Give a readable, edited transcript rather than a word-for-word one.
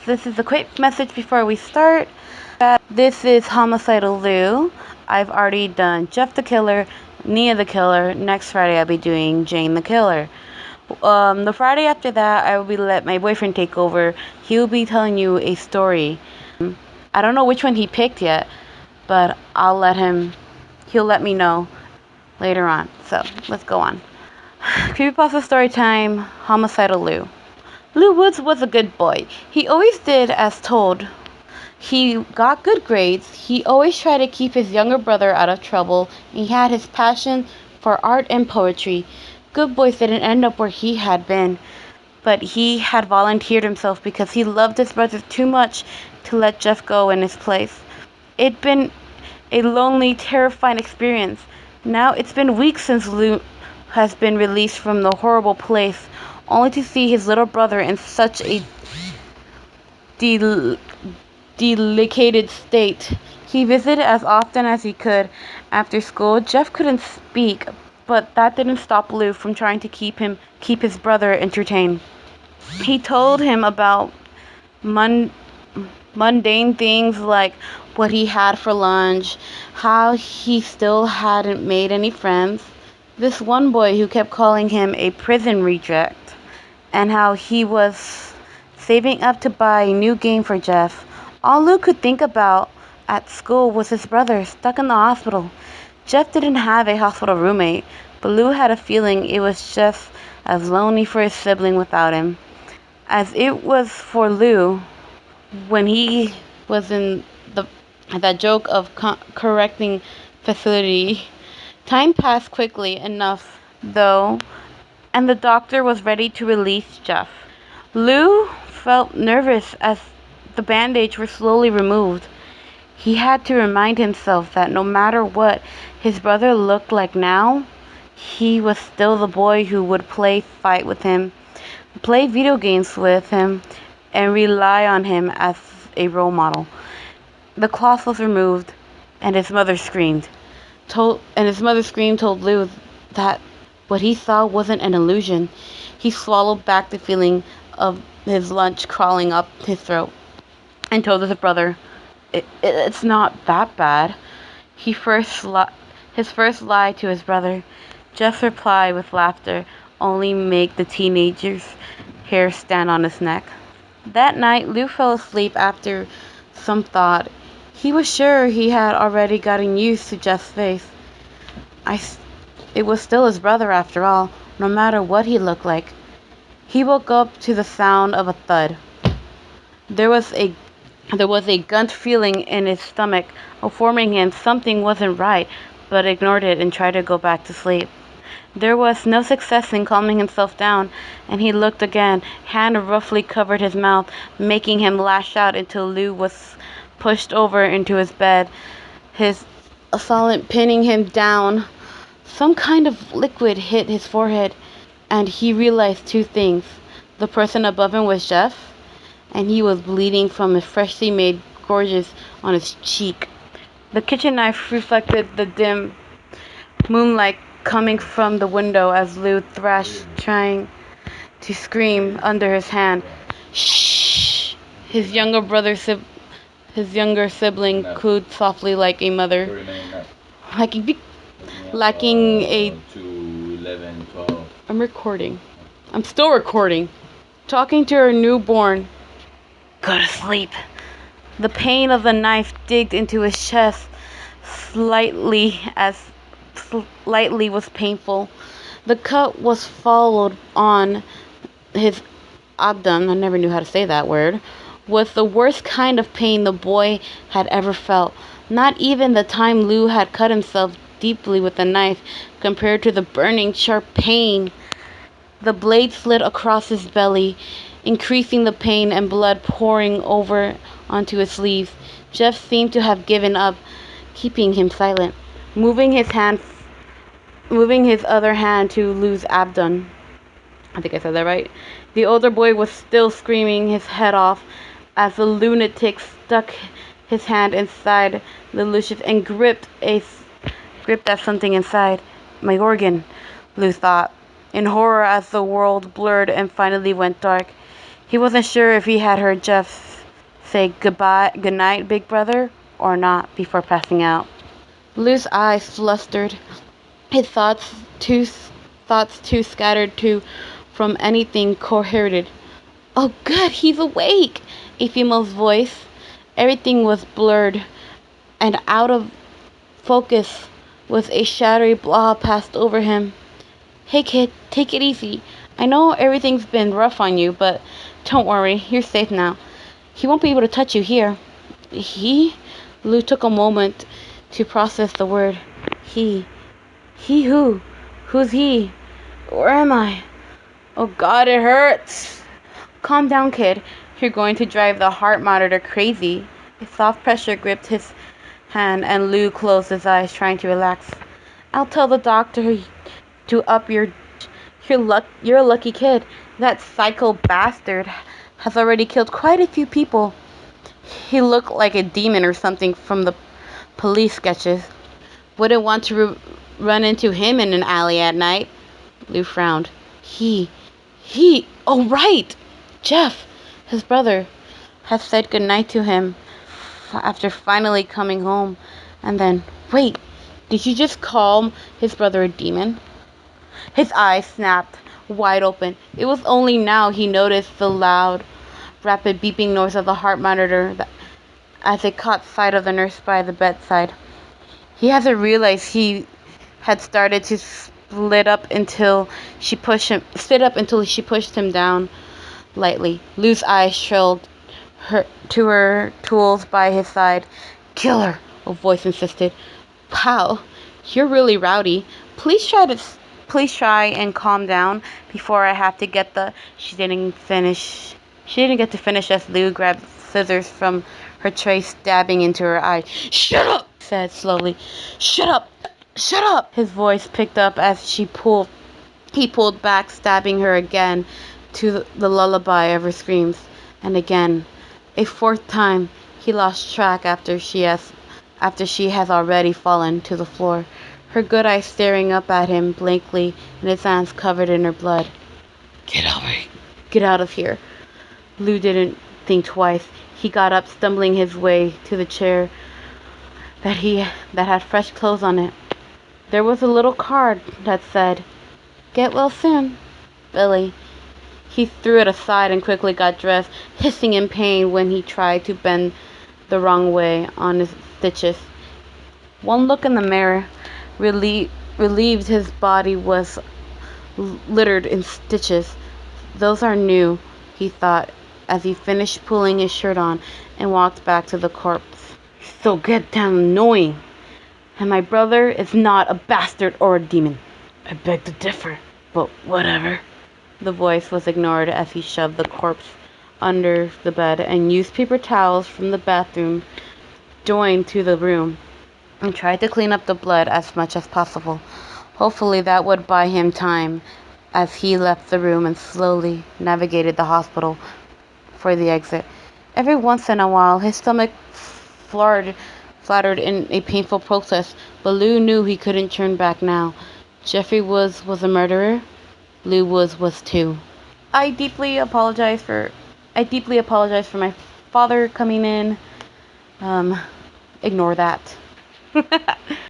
This is a quick message before we start. This is Homicidal Lou. I've already done Jeff the Killer, Nia the Killer. Next Friday I'll be doing Jane the Killer. The Friday after that I will be let my boyfriend take over. He'll be telling you a story. I don't know which one he picked yet, but he'll let me know later on. So let's go on. Creepypasta story time. Homicidal Lou. Lou Woods was a good boy. He always did as told. He got good grades. He always tried to keep his younger brother out of trouble. He had his passion for art and poetry. Good boys didn't end up where he had been, but he had volunteered himself because he loved his brother too much to let Jeff go in his place. It'd been a lonely, terrifying experience. Now it's been weeks since Lou has been released from the horrible place, only to see his little brother in such a delicate state. He visited as often as he could after school. Jeff couldn't speak, but that didn't stop Lou from trying to keep his brother entertained. He told him about mundane things like what he had for lunch, how he still hadn't made any friends, this one boy who kept calling him a prison reject, and how he was saving up to buy a new game for Jeff. All Lou could think about at school was his brother stuck in the hospital. Jeff didn't have a hospital roommate, but Lou had a feeling it was just as lonely for his sibling without him as it was for Lou when he was in that joke of correcting facility. Time passed quickly enough, though, and the doctor was ready to release Jeff. Lou felt nervous as the bandage was slowly removed. He had to remind himself that no matter what his brother looked like now, he was still the boy who would fight with him, play video games with him, and rely on him as a role model. The cloth was removed, and his mother screamed. Told Lou that what he saw wasn't an illusion. He swallowed back the feeling of his lunch crawling up his throat and told his brother, it's not that bad. His first lie to his brother. Jeff's reply with laughter only made the teenager's hair stand on his neck. That night, Lou fell asleep after some thought. He was sure he had already gotten used to Jeff's face. It was still his brother after all, no matter what he looked like. He woke up to the sound of a thud. There was a gut feeling in his stomach, informing him something wasn't right, but ignored it and tried to go back to sleep. There was no success in calming himself down, and he looked again. Hand roughly covered his mouth, making him lash out until Lou was pushed over into his bed, his assailant pinning him down. Some kind of liquid hit his forehead, and he realized two things. The person above him was Jeff, and he was bleeding from a freshly made gorge on his cheek. The kitchen knife reflected the dim moonlight coming from the window as Lou thrashed, trying to scream under his hand. Shh! His younger sibling cooed softly like a mother. Lacking a... I'm recording. I'm still recording. Talking to her newborn. Go to sleep. The pain of the knife digged into his chest slightly was painful. The cut was followed on his abdomen, I never knew how to say that word, was the worst kind of pain the boy had ever felt. Not even the time Lou had cut himself deeply with a knife compared to the burning, sharp pain. The blade slid across his belly, increasing the pain and blood pouring over onto his sleeves. Jeff seemed to have given up, keeping him silent, moving his other hand to Lou's abdomen. I think I said that right. The older boy was still screaming his head off as the lunatic stuck his hand inside the Lucius and gripped at something inside. My organ, Lou thought, in horror as the world blurred and finally went dark. He wasn't sure if he had heard Jeff say good night, big brother, or not before passing out. Lou's eyes flustered, his thoughts too scattered to from anything coherent. Oh, good, he's awake! A female's voice. Everything was blurred and out of focus with a shadowy blob passed over him. Hey kid, take it easy. I know everything's been rough on you, but don't worry, you're safe now. He won't be able to touch you here. He? Lou took a moment to process the word. He. He who? Who's he? Where am I? Oh God, it hurts. Calm down, kid. You're going to drive the heart monitor crazy. A soft pressure gripped his hand and Lou closed his eyes, trying to relax. I'll tell the doctor to up you're a lucky kid. That psycho bastard has already killed quite a few people. He looked like a demon or something from the police sketches. Wouldn't want to run into him in an alley at night. Lou frowned. Oh right! Jeff, his brother, has said goodnight to him after finally coming home. And then, wait, did you just call his brother a demon? His eyes snapped wide open. It was only now he noticed the loud, rapid beeping noise of the heart monitor as it caught sight of the nurse by the bedside. He hasn't realized he had started to split up until she pushed him down lightly. Lou's eyes trailed to her tools by his side. Kill her, a voice insisted. Wow, you're really rowdy. Please try and calm down before I have to get the. She didn't get to finish as Lou grabbed scissors from her tray, stabbing into her eye. Shut up, he said slowly. Shut up. Shut up. His voice picked up as he pulled back, stabbing her again to the lullaby of her screams. And again, a fourth time, he lost track after she has already fallen to the floor, her good eyes staring up at him blankly and his hands covered in her blood. Get out of here. Lou didn't think twice. He got up, stumbling his way to the chair that had fresh clothes on it. There was a little card that said, "Get well soon, Billy." He threw it aside and quickly got dressed, hissing in pain when he tried to bend the wrong way on his stitches. One look in the mirror relieved his body was littered in stitches. Those are new, he thought, as he finished pulling his shirt on and walked back to the corpse. So goddamn annoying. And my brother is not a bastard or a demon. I beg to differ, but whatever. The voice was ignored as he shoved the corpse under the bed and used paper towels from the bathroom joined to the room and tried to clean up the blood as much as possible. Hopefully that would buy him time as he left the room and slowly navigated the hospital for the exit. Every once in a while, his stomach fluttered in a painful protest, but Lou knew he couldn't turn back now. Jeffrey was a murderer. Lou was too. I deeply apologize for my father coming in. Ignore that.